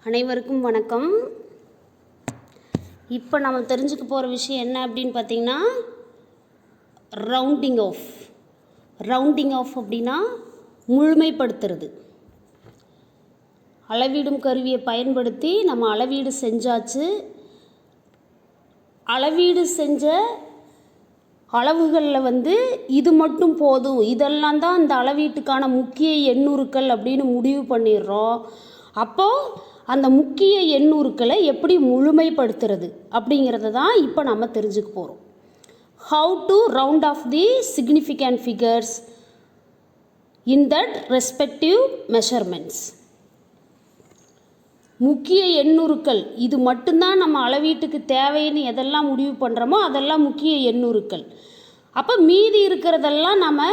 அனைவருக்கும் வணக்கம். இப்போ நம்ம தெரிஞ்சுக்க போகிற விஷயம் என்ன அப்படின்னு பார்த்தீங்கன்னா, ரவுண்டிங் ஆஃப் அப்படின்னா முழுமைப்படுத்துறது. அளவீடும் கருவியை பயன்படுத்தி நம்ம அளவீடு செஞ்சாச்சு. அளவீடு செஞ்ச அளவுகளில் இது மட்டும் போதும், இதெல்லாம் தான் அந்த அளவீட்டுக்கான முக்கிய எண்ணுருக்கள் அப்படின்னு முடிவு பண்ணிடுறோம். அப்போது அந்த முக்கிய எண்ணுருக்களை எப்படி முழுமைப்படுத்துறது அப்படிங்கிறத தான் இப்போ நம்ம தெரிஞ்சுக்க போகிறோம். How to round off the significant figures in that respective measurements. முக்கிய எண்ணுருக்கள் இது மட்டும்தான் நம்ம அளவீட்டுக்கு தேவைன்னு எதெல்லாம் முடிவு பண்ணுறோமோ அதெல்லாம் முக்கிய எண்ணுருக்கள். அப்போ மீதி இருக்கிறதெல்லாம் நம்ம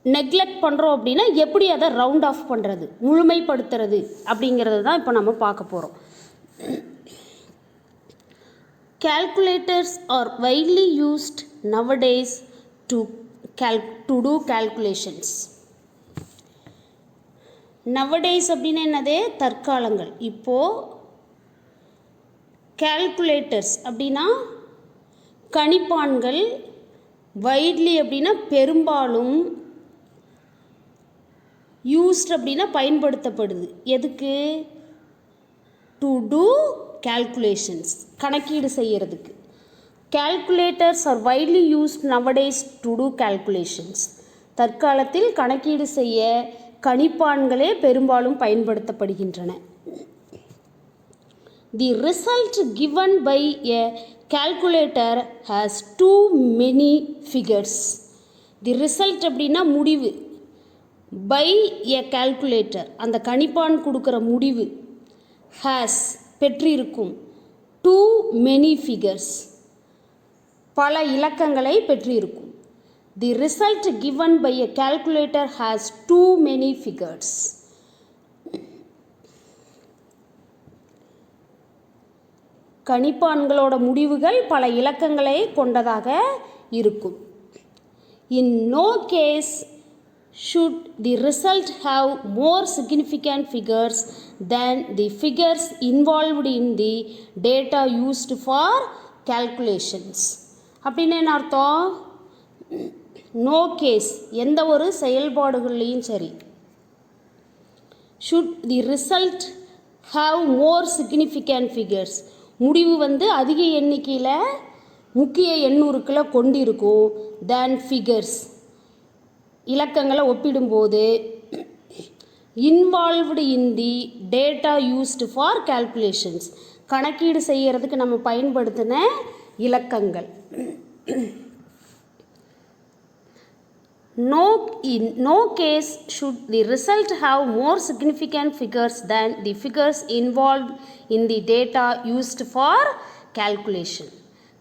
நெக்லெக்ட் பண்ணுறோம் அப்படின்னா எப்படி அதை ரவுண்ட் ஆஃப் பண்ணுறது, முழுமைப்படுத்துறது அப்படிங்கிறது தான் இப்போ நம்ம பார்க்க போகிறோம். Calculators are widely used nowadays to do calculations. Nowadays அப்படின்னா என்னது? தற்காலங்கள். இப்போது calculators அப்படின்னா கணிப்பான்கள், widely அப்படின்னா பெரும்பாலும், யூஸ்ட் அப்படின்னா பயன்படுத்தப்படுது. எதுக்கு? டு டூ கேல்குலேஷன்ஸ், கணக்கீடு செய்கிறதுக்கு. Calculators are widely used nowadays to do calculations. தற்காலத்தில் கணக்கீடு செய்ய கணிப்பான்களே பெரும்பாலும் பயன்படுத்தப்படுகின்றன. The result given by a calculator has too many figures. The result அப்படின்னா முடிவு. பை எ கால்குலேட்டர் அந்த கணிப்பான் கொடுக்குற முடிவு, ஹேஸ் பெற்றிருக்கும், டூ மெனி ஃபிகர்ஸ் பல இலக்கங்களை பெற்றிருக்கும். The result given by a calculator has too many figures. கணிப்பான்களோட முடிவுகள் பல இலக்கங்களை கொண்டதாக இருக்கும். In no case should the result have more significant figures than the figures involved in the data used for calculations. அப்படின்னு என்ன அர்த்தம்? நோ கேஸ், எந்த ஒரு செயல்பாடுகள்லையும் சரி, should the result have more significant figures, முடிவு அதிக எண்ணிக்கையில் முக்கிய எண்ணுருக்களை கொண்டிருக்கும். than figures, இலக்கங்களை ஒப்பிடும்போது, involved in the data used for calculations, கணக்கீடு செய்கிறதுக்கு நம்ம பயன்படுத்தின இலக்கங்கள். No case should the result have more significant figures than the figures involve in the data used for calculation.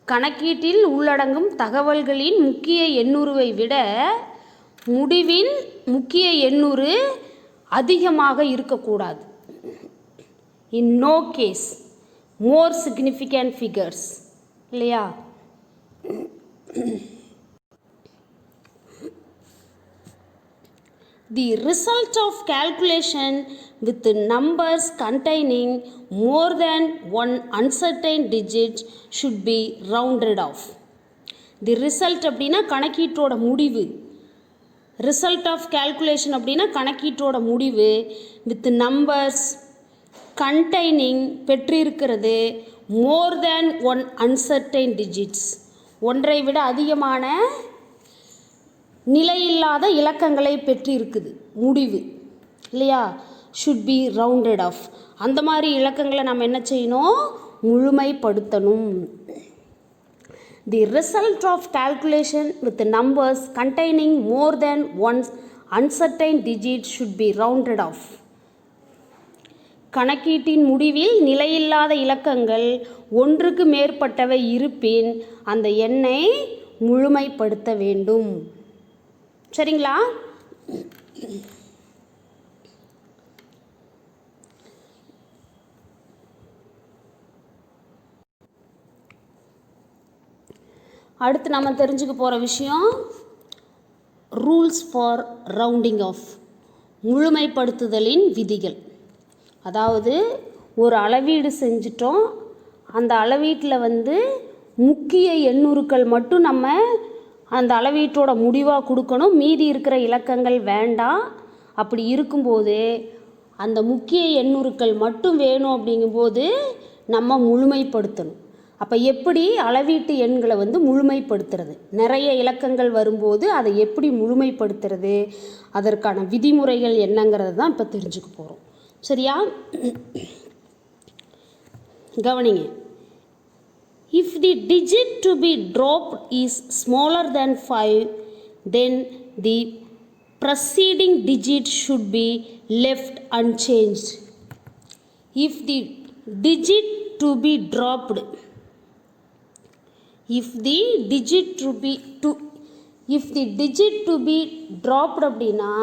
கணக்கீட்டில் உள்ளடங்கும் தகவல்களின் முக்கிய எண்ணுருவை விட முடிவின் முக்கிய எண்ணுரு அதிகமாக இருக்கக்கூடாது. In no case more significant figures, இல்லையா? The result of calculation with numbers containing more than one uncertain digit should be rounded off. The result அப்படின்னா கணக்கீட்டோட முடிவு. ரிசல்ட் ஆஃப் கால்குலேஷன் அப்படின்னா கணக்கீட்டோட முடிவு. வித் நம்பர்ஸ் கண்டெய்னிங் பெற்றிருக்கிறது, மோர் தேன் ஒன் அன்சர்டைன் டிஜிட்ஸ் ஒன்றை விட அதிகமான நிலையில்லாத இலக்கங்களை பெற்றிருக்குது முடிவு, இல்லையா? Should be rounded of. அந்த மாதிரி இலக்கங்களை நம்ம என்ன செய்யணும்? முழுமைப்படுத்தணும். The result of calculation with numbers containing more than one uncertain digit should be rounded off. கணக்கீட்டின் முடிவில் நிலையில்லாத இலக்கங்கள் ஒன்றுக்கு மேற்பட்டவை இருப்பின் அந்த எண்ணை முழுமைப்படுத்த வேண்டும். சரிங்களா? அடுத்து நம்ம தெரிஞ்சுக்க போகிற விஷயம் ரூல்ஸ் ஃபார் ரவுண்டிங் ஆஃப், முழுமைப்படுத்துதலின் விதிகள். அதாவது ஒரு அளவீடு செஞ்சிட்டோம், அந்த அளவீட்டில் வந்து முக்கிய எண்ணுருக்கள் மட்டும் நம்ம அந்த அளவீட்டோட முடிவாக கொடுக்கணும், மீதி இருக்கிற இலக்கங்கள் வேண்டாம். அப்படி இருக்கும்போது அந்த முக்கிய எண்ணுருக்கள் மட்டும் வேணும் அப்படிங்கும்போது நம்ம முழுமைப்படுத்தணும். அப்போ எப்படி அளவீட்டு எண்களை வந்து முழுமைப்படுத்துறது, நிறைய இலக்கங்கள் வரும்போது அதை எப்படி முழுமைப்படுத்துறது, அதற்கான விதிமுறைகள் என்னங்கிறது தான் இப்போ தெரிஞ்சுக்க போகிறோம். சரியா? கவனிங்க. If the digit to be dropped is smaller than 5, then the preceding digit should be left unchanged. If the digit to be dropped, if the digit to be dropped அப்படின்னா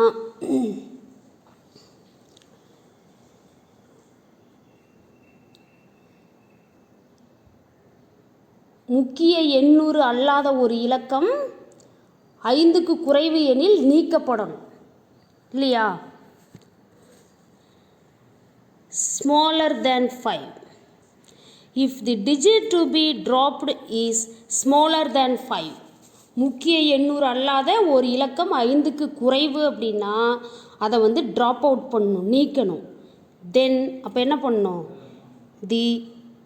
முக்கிய எண்ணூறு அல்லாத ஒரு இலக்கம் 5க்கு குறைவு எனில் நீக்கப்படணும் இல்லையா? Smaller than 5. If the digit to be dropped is smaller than 5, முக்கிய எண்ணூறு அல்லாத ஒரு இலக்கம் 5க்கு குறைவு அப்படின்னா அதை வந்து ட்ராப் அவுட் பண்ணணும், நீக்கணும். தென் அப்போ என்ன பண்ணணும்? தி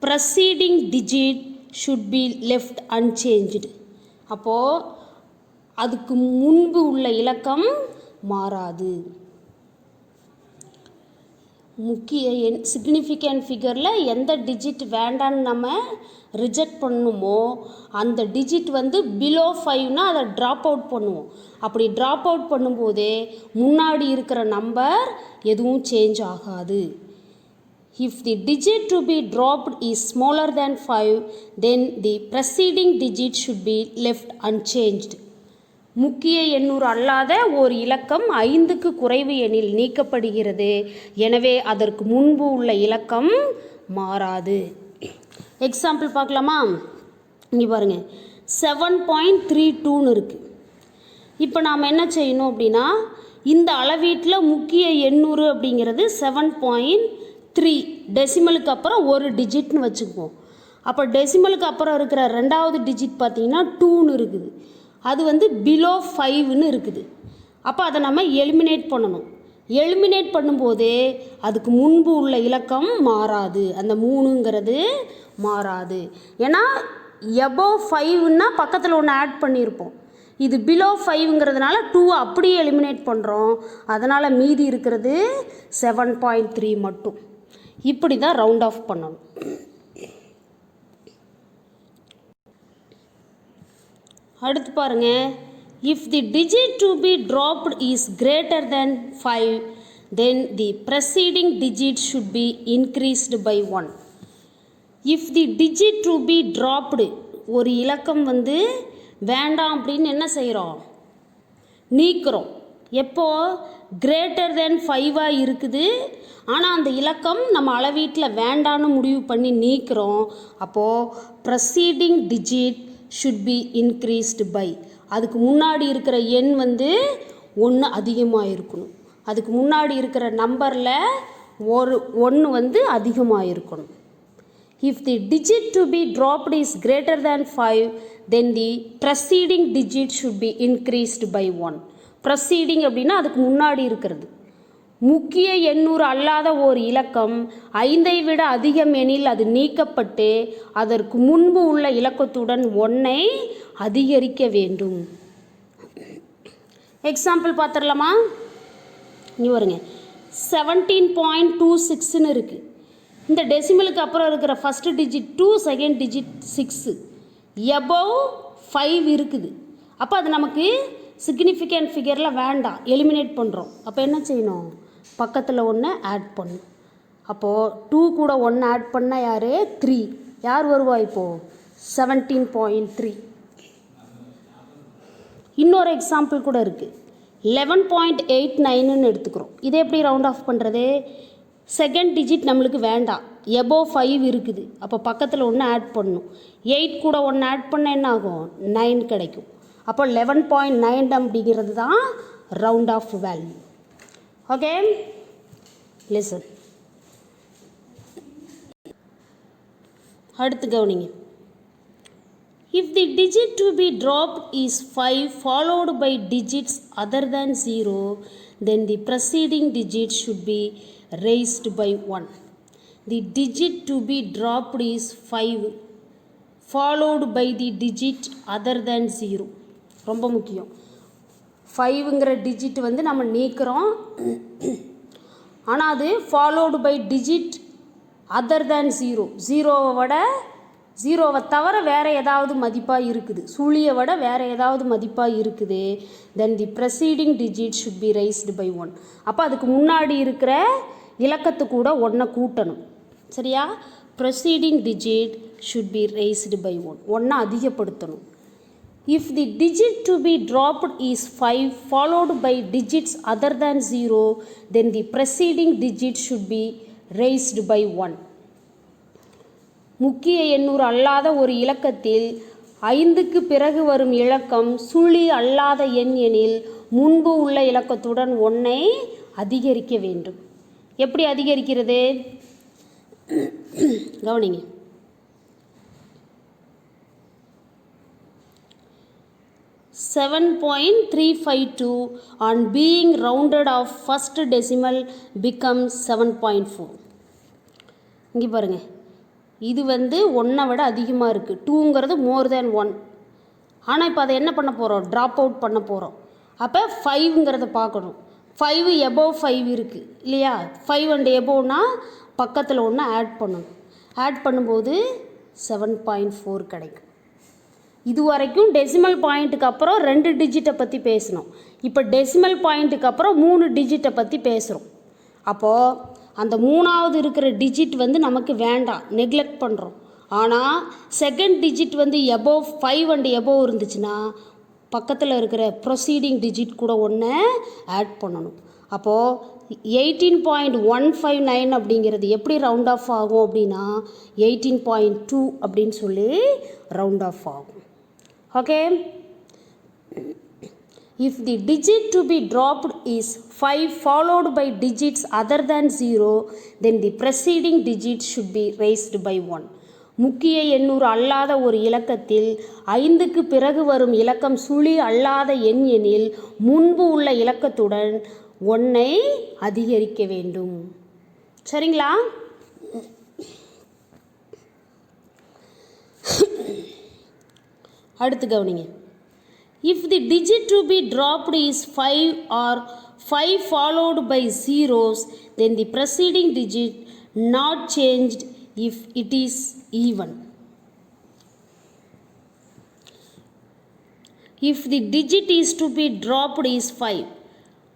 ப்ரசீடிங் digit should be left unchanged. அப்போது அதுக்கு முன்பு உள்ள இலக்கம் மாறாது. முக்கிய எண் சிக்னிஃபிகண்ட் ஃபிகரில் எந்த டிஜிட் வேண்டான்னு நம்ம ரிஜெக்ட் பண்ணுமோ அந்த டிஜிட் வந்து பிலோ 5னா அதை ட்ராப் அவுட் பண்ணுவோம். அப்படி ட்ராப் அவுட் பண்ணும்போதே முன்னாடி இருக்கிற நம்பர் எதுவும் சேஞ்ச் ஆகாது. If the digit to be dropped is smaller than 5, then the preceding digit should be left unchanged. முக்கிய எண்ணூறு அல்லாத ஒரு இலக்கம் 5க்கு குறைவு எனில் நீக்கப்படுகிறது. எனவே அதற்கு முன்பு உள்ள இலக்கம் மாறாது. எக்ஸாம்பிள் பார்க்கலாமா? இங்கே பாருங்கள், 7.32ன்னு இருக்குது. இப்போ நாம் என்ன செய்யணும் அப்படின்னா, இந்த அளவீட்டில் முக்கிய எண்ணூறு அப்படிங்கிறது 7.3, டெசிமலுக்கு அப்புறம் ஒரு டிஜிட்னு வச்சுக்குவோம். அப்போ டெசிமலுக்கு அப்புறம் இருக்கிற ரெண்டாவது டிஜிட் பார்த்திங்கன்னா 2ன்னு இருக்குது, அது வந்து பிலோ 5ன்னு இருக்குது. அப்போ அதை நம்ம எலிமினேட் பண்ணணும். எலிமினேட் பண்ணும்போதே அதுக்கு முன்பு உள்ள இலக்கம் மாறாது, அந்த 3ங்கிறது மாறாது. ஏன்னா எபோவ் 5ன்னா பக்கத்தில் ஒன்று ஆட் பண்ணியிருப்போம், இது பிலோ 5ங்கிறதுனால 2 அப்படியே எலிமினேட் பண்ணுறோம். அதனால் மீதி இருக்கிறது 7.3 மட்டும். இப்படி தான் ரவுண்ட் ஆஃப் பண்ணணும். அடுத்து பாருங்க, if the digit to be dropped is greater than 5, then the preceding digit should be increased by 1. If the digit to be dropped, ஒரு இலக்கம் வந்து வேண்டாம் அப்படின்னு என்ன செய்கிறோம்? நீக்கிறோம். எப்போது? கிரேட்டர் தென் 5ஆக இருக்குது, ஆனால் அந்த இலக்கம் நம்ம அளவீட்டில் வேண்டான்னு முடிவு பண்ணி நீக்கிறோம். அப்போது preceding digit should be increased by, அதுக்கு முன்னாடி இருக்கிற எண் வந்து 1 அதிகமாக இருக்கணும். அதுக்கு முன்னாடி இருக்கிற நம்பரில் ஒரு 1 வந்து அதிகமாக இருக்கணும். If the digit to be dropped is greater than 5, then the preceding digit should be increased by 1. Preceding அப்படின்னா அதுக்கு முன்னாடி இருக்கிறது. முக்கிய எண்ணூறு அல்லாத ஒரு இலக்கம் 5ஐ விட அதிகம் எனில் அது நீக்கப்பட்டு அதற்கு முன்பு உள்ள இலக்கத்துடன் 1ஐ அதிகரிக்க வேண்டும். எக்ஸாம்பிள் பார்த்துடலாமா? இங்கே வருங்க, 17.26ன்னு இருக்குது. இந்த டெசிமலுக்கு அப்புறம் இருக்கிற first digit 2, second digit 6, above 5 இருக்குது. அப்போ அது நமக்கு சிக்னிஃபிகண்ட் ஃபிகரில் வேண்டாம், எலிமினேட் பண்ணுறோம். அப்போ என்ன செய்யணும்? பக்கத்தில் 1 ஆட் பண்ணும். அப்போது 2 கூட 1 ஆட் பண்ணால் யார்? 3. யார் வருவா இப்போது? 17.3. இன்னொரு எக்ஸாம்பிள் கூட இருக்குது, 11.89ன்னு எடுத்துக்கிறோம். இதை எப்படி ரவுண்ட் ஆஃப் பண்ணுறது? செகண்ட் டிஜிட் நம்மளுக்கு வேண்டாம், எபோவ் 5 இருக்குது. அப்போ பக்கத்தில் 1 ஆட் பண்ணணும். 8 கூட 1 ஆட் பண்ண என்ன ஆகும்? 9 கிடைக்கும். அப்போ 11.9 அப்படிங்கிறது தான் round off value. Okay, listen. அடுத்து கவனிங்க. If the digit to be dropped is 5 followed by digits other than 0, then the preceding digit should be raised by 1. The digit to be dropped is 5 followed by the digit other than 0. ரொம்ப முக்கியம். 5ங்கிற digit வந்து நம்ம நீக்கிறோம். ஆனால் அது followed by digit other than 0. ஜீரோவை தவிர வேறு ஏதாவது மதிப்பாக இருக்குது, சுழியை விட வேறு ஏதாவது மதிப்பாக இருக்குது. Then the preceding digit should be raised by 1. அப்போ அதுக்கு முன்னாடி இருக்கிற இலக்கத்து கூட 1 கூட்டணும். சரியா? Preceding digit should be raised by 1. 1 அதிகப்படுத்தணும். If the digit to be dropped is 5 followed by digits other than 0, then the preceding digit should be raised by 1. முக்கிய எண்ணூறு அல்லாத ஒரு இலக்கத்தில் 5க்கு பிறகு வரும் இலக்கம் சுழி அல்லாத எண் எனில் முன்பு உள்ள இலக்கத்துடன் 1ஐ அதிகரிக்க வேண்டும். எப்படி அதிகரிக்கிறது? கவனிங்க. 7.352 on being rounded off first decimal becomes 7.4. இங்கே பாருங்கள், இது வந்து 1ஐ விட அதிகமாக இருக்குது. 2ங்கிறது மோர் தேன் 1. ஆனால் இப்போ அதை என்ன பண்ண போகிறோம்? ட்ராப் அவுட் பண்ண போகிறோம். அப்போ 5ங்கிறத பார்க்கணும். 5 எபோவ் 5 இருக்குது இல்லையா? 5 அண்ட் எபோவ்னா பக்கத்தில் ஒன்று ஆட் பண்ணணும். ஆட் பண்ணும்போது 7.4 கிடைக்கும். இது வரைக்கும் டெசிமல் பாயிண்ட்டுக்கு அப்புறம் 2 டிஜிட்டை பற்றி பேசணும். இப்போ டெசிமல் பாயிண்ட்டுக்கு அப்புறம் 3 டிஜிட்டை பற்றி பேசுகிறோம். அப்போது அந்த 3வது இருக்கிற டிஜிட் வந்து நமக்கு வேண்டாம், நெக்லெக்ட் பண்ணுறோம். ஆனால் செகண்ட் டிஜிட் வந்து எபோவ் 5 அண்ட் எபோவ் இருந்துச்சுன்னா பக்கத்தில் இருக்கிற ப்ரொசீடிங் டிஜிட் கூட 1 ஆட் பண்ணணும். அப்போது 18.159 அப்படிங்கிறது எப்படி ரவுண்ட் ஆஃப் ஆகும் அப்படின்னா 18.2 அப்படின்னு சொல்லி ரவுண்ட் ஆஃப் ஆகும். Okay? If the digit to be dropped is 5 followed by digits other than 0, then the preceding digit should be raised by 1. முக்கிய எண்ணூறு அல்லாத ஒரு இலக்கத்தில் 5க்கு பிறகு வரும் இலக்கம் சுழி அல்லாத எண் எனில் முன்பு உள்ள இலக்கத்துடன் 1ஐ அதிகரிக்க வேண்டும். சரிங்களா? அடுத்து கவனிங்க. If the digit to be dropped is 5 or 5 followed by zeros, then the preceding digit not changed if it is even. If the digit is to be dropped is 5,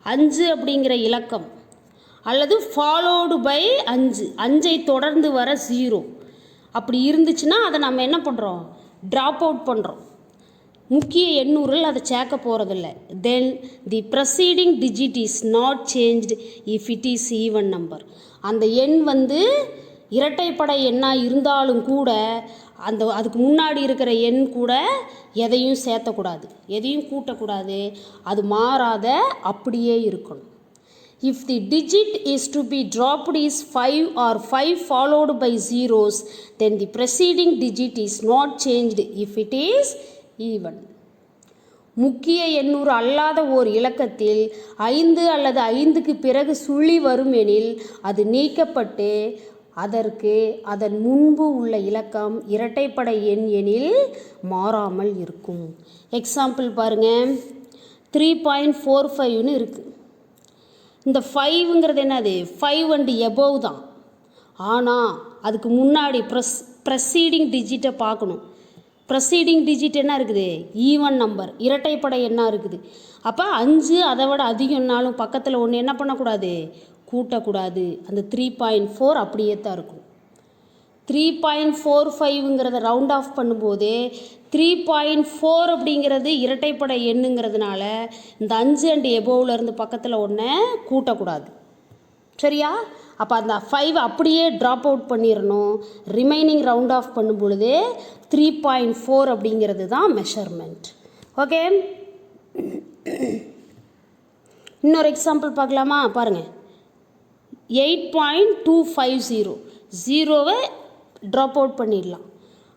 5 அப்படிங்கிற இலக்கம் அல்லது ஃபாலோடு பை 5, 5ஐ தொடர்ந்து வர 0 அப்படி இருந்துச்சுன்னா அதை நம்ம என்ன பண்ணுறோம்? ட்ராப் அவுட் பண்ணுறோம். முக்கிய எண்ணூறில் அதை சேர்க்க போகிறதில்ல. Then the preceding digit is not changed if it is even number. அந்த எண் வந்து இரட்டைப்படை எண்ணாக இருந்தாலும் கூட அதுக்கு முன்னாடி இருக்கிற எண் கூட எதையும் சேர்த்தக்கூடாது, எதையும் கூட்டக்கூடாது. அது மாறாத அப்படியே இருக்கணும். If the digit is to be dropped is 5 or 5 followed by zeros, then the preceding digit is not changed if it is even. முக்கிய எண்ணூறு அல்லாத ஓர் இலக்கத்தில் 5 அல்லது 5க்கு பிறகு சுழி வரும் எனில் அது நீக்கப்பட்டு அதற்கு அதன் முன்பு உள்ள இலக்கம் இரட்டைப்படை எண் எனில் மாறாமல் இருக்கும். எக்ஸாம்பிள் பாருங்கள், 3.45ன்னு இருக்குது. இந்த 5ங்கிறது என்னது? 5 அண்ட் எபோவ் தான். ஆனால் அதுக்கு முன்னாடி ப்ரெசீடிங் டிஜிட்டை பார்க்கணும். ப்ரெசீடிங் டிஜிட் என்ன இருக்குது? ஈவன் நம்பர், இரட்டைப்படை என்ன இருக்குது. அப்போ 5 அதை விட அதிகம்னாலும் பக்கத்தில் ஒன்று என்ன பண்ணக்கூடாது? கூட்டக்கூடாது. அந்த 3.4 அப்படியே தான் இருக்கும். 3.45ங்கிறத ரவுண்ட் ஆஃப் பண்ணும்போது 3.4 அப்படிங்கிறது இரட்டைப்படை எண்ணுங்கிறதுனால இந்த 5 அண்ட் எபோவ்லேருந்து பக்கத்தில் ஒன்று கூட்டக்கூடாது. சரியா? அப்போ அந்த 5 அப்படியே ட்ராப் அவுட் பண்ணிடணும். ரிமைனிங் ரவுண்ட் ஆஃப் பண்ணும் பொழுது 3.4 அப்படிங்கிறது தான் மெஷர்மெண்ட். ஓகே, இன்னொரு எக்ஸாம்பிள் பார்க்கலாமா? பாருங்கள், 8.250 ஜீரோவை ட்ராப் அவுட் பண்ணிடலாம்.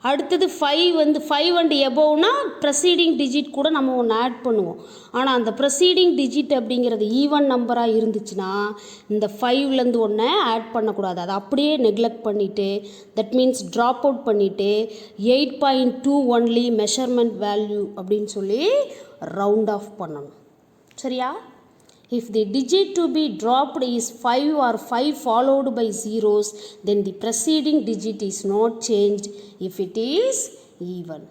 அடுத்தது 5 வந்து 5 அண்ட் எபோவ்னா ப்ரெசீடிங் டிஜிட் கூட நம்ம ஒன்று ஆட் பண்ணுவோம். ஆனால் அந்த ப்ரெசீடிங் டிஜிட் அப்படிங்கிறது ஈவன் நம்பராக இருந்துச்சுன்னா இந்த 5லேருந்து ஒன்றை ஆட் பண்ணக்கூடாது. அதை அப்படியே நெக்லெக்ட் பண்ணிவிட்டு, தட் மீன்ஸ் ட்ராப் அவுட் பண்ணிவிட்டு 8.2 ஒன்லி மெஷர்மெண்ட் வேல்யூ அப்படின்னு சொல்லி ரவுண்ட் ஆஃப் பண்ணணும். சரியா? If the digit to be dropped is 5 or 5 followed by zeros, then the preceding digit is not changed if it is even.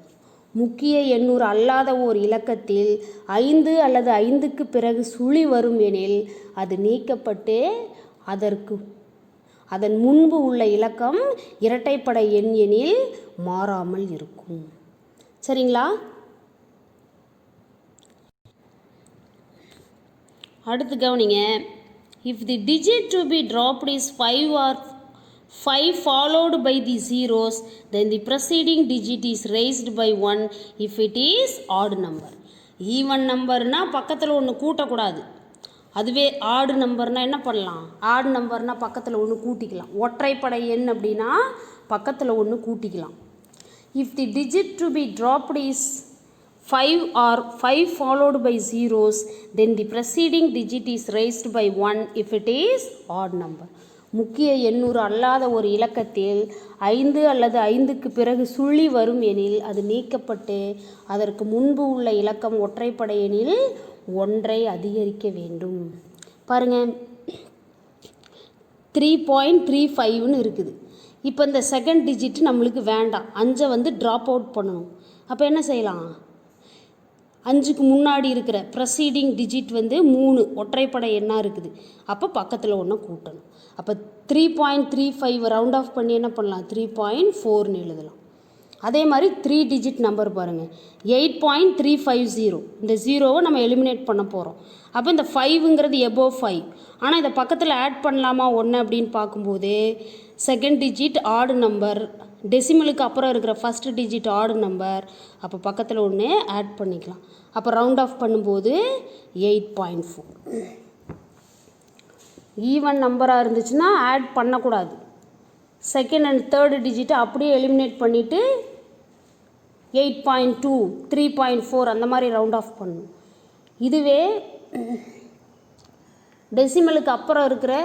முக்கிய எண்ணூறு அல்லாத ஓர் இலக்கத்தில் 5 அல்லது 5க்கு பிறகு சுழி வரும் எனில் அது நீக்கப்பட்டு அதன் முன்பு உள்ள இலக்கம் இரட்டைப்படை எண் எனில் மாறாமல் இருக்கும். சரிங்களா? அடுத்து கவனிங்க. If the digit to be dropped is 5 or 5 followed by the zeros, then the preceding digit is raised by 1 if it is odd number. Even நம்பர்னால் பக்கத்தில் ஒன்று கூட்டக்கூடாது. அதுவே ஆடு நம்பர்னால் என்ன பண்ணலாம்? ஆடு நம்பர்னால் பக்கத்தில் ஒன்று கூட்டிக்கலாம். ஒற்றைப்படை எண் அப்படின்னா பக்கத்தில் ஒன்று கூட்டிக்கலாம். If the digit to be dropped is 5 or 5 followed by zeros, then the preceding digit is raised by 1 if it is odd number. முக்கிய எண்ணூறு அல்லாத ஒரு இலக்கத்தில் 5 அல்லது 5க்கு பிறகு சுழி வரும் எனில் அது நீக்கப்பட்டு அதற்கு முன்பு உள்ள இலக்கம் ஒற்றைப்படை எனில் 1 அதிகரிக்க வேண்டும். பாருங்கள், 3.35ன்னு இருக்குது. இப்போ இந்த செகண்ட் டிஜிட் நம்மளுக்கு வேண்டாம். 5 வந்து ட்ராப் அவுட் பண்ணணும். அப்போ என்ன செய்யலாம்? 5க்கு முன்னாடி இருக்கிற ப்ரெசீடிங் டிஜிட் வந்து 3 ஒற்றைப்படை எண்ணாக இருக்குது. அப்போ பக்கத்தில் ஒன்று கூட்டணும். அப்போ 3.35 ரவுண்ட் ஆஃப் பண்ணி என்ன பண்ணலாம்? 3.4ன்னு எழுதலாம். அதே மாதிரி 3 டிஜிட் நம்பர் பாருங்கள், 8.350. இந்த ஜீரோவை நம்ம எலிமினேட் பண்ண போகிறோம். அப்போ இந்த 5ங்கிறது எபோவ் 5. ஆனால் இதை பக்கத்தில் ஆட் பண்ணலாமா 1 அப்படின்னு பார்க்கும்போது செகண்ட் டிஜிட் ஆடு நம்பர், டெசிமலுக்கு அப்புறம் இருக்கிற ஃபஸ்ட் டிஜிட் ஆடு நம்பர், அப்போ பக்கத்தில் ஒன்று ஆட் பண்ணிக்கலாம். அப்போ ரவுண்ட் ஆஃப் பண்ணும்போது 8.4. ஈவன் நம்பராக இருந்துச்சுன்னா ஆட் பண்ணக்கூடாது. செகண்ட் அண்ட் தேர்டு டிஜிட்டை அப்படியே எலிமினேட் பண்ணிவிட்டு 8.2, 3.4 அந்த மாதிரி ரவுண்ட் ஆஃப் பண்ணணும். இதுவே டெசிமலுக்கு அப்புறம் இருக்கிற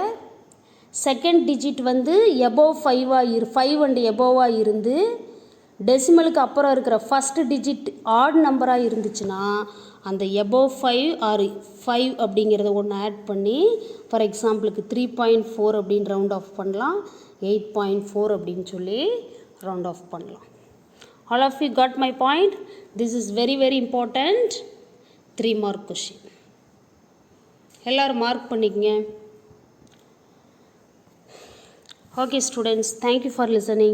செகண்ட் டிஜிட் வந்து எபோவ் 5 அண்ட் எபோவாக இருந்து டெசிமலுக்கு அப்புறம் இருக்கிற ஃபஸ்ட்டு டிஜிட் ஆட் நம்பராக இருந்துச்சுன்னா அந்த எபோவ் 5 ஆர் 5 அப்படிங்கிறத ஒன்று ஆட் பண்ணி, ஃபார் எக்ஸாம்பிளுக்கு 3.4 அப்படின்னு ரவுண்ட் ஆஃப் பண்ணலாம், 8.4 அப்படின்னு சொல்லி ரவுண்ட் ஆஃப் பண்ணலாம். All of you got my point? This is very very important 3 mark question. எல்லாரும் மார்க் பண்ணிக்கங்க. Okay students, thank you for listening.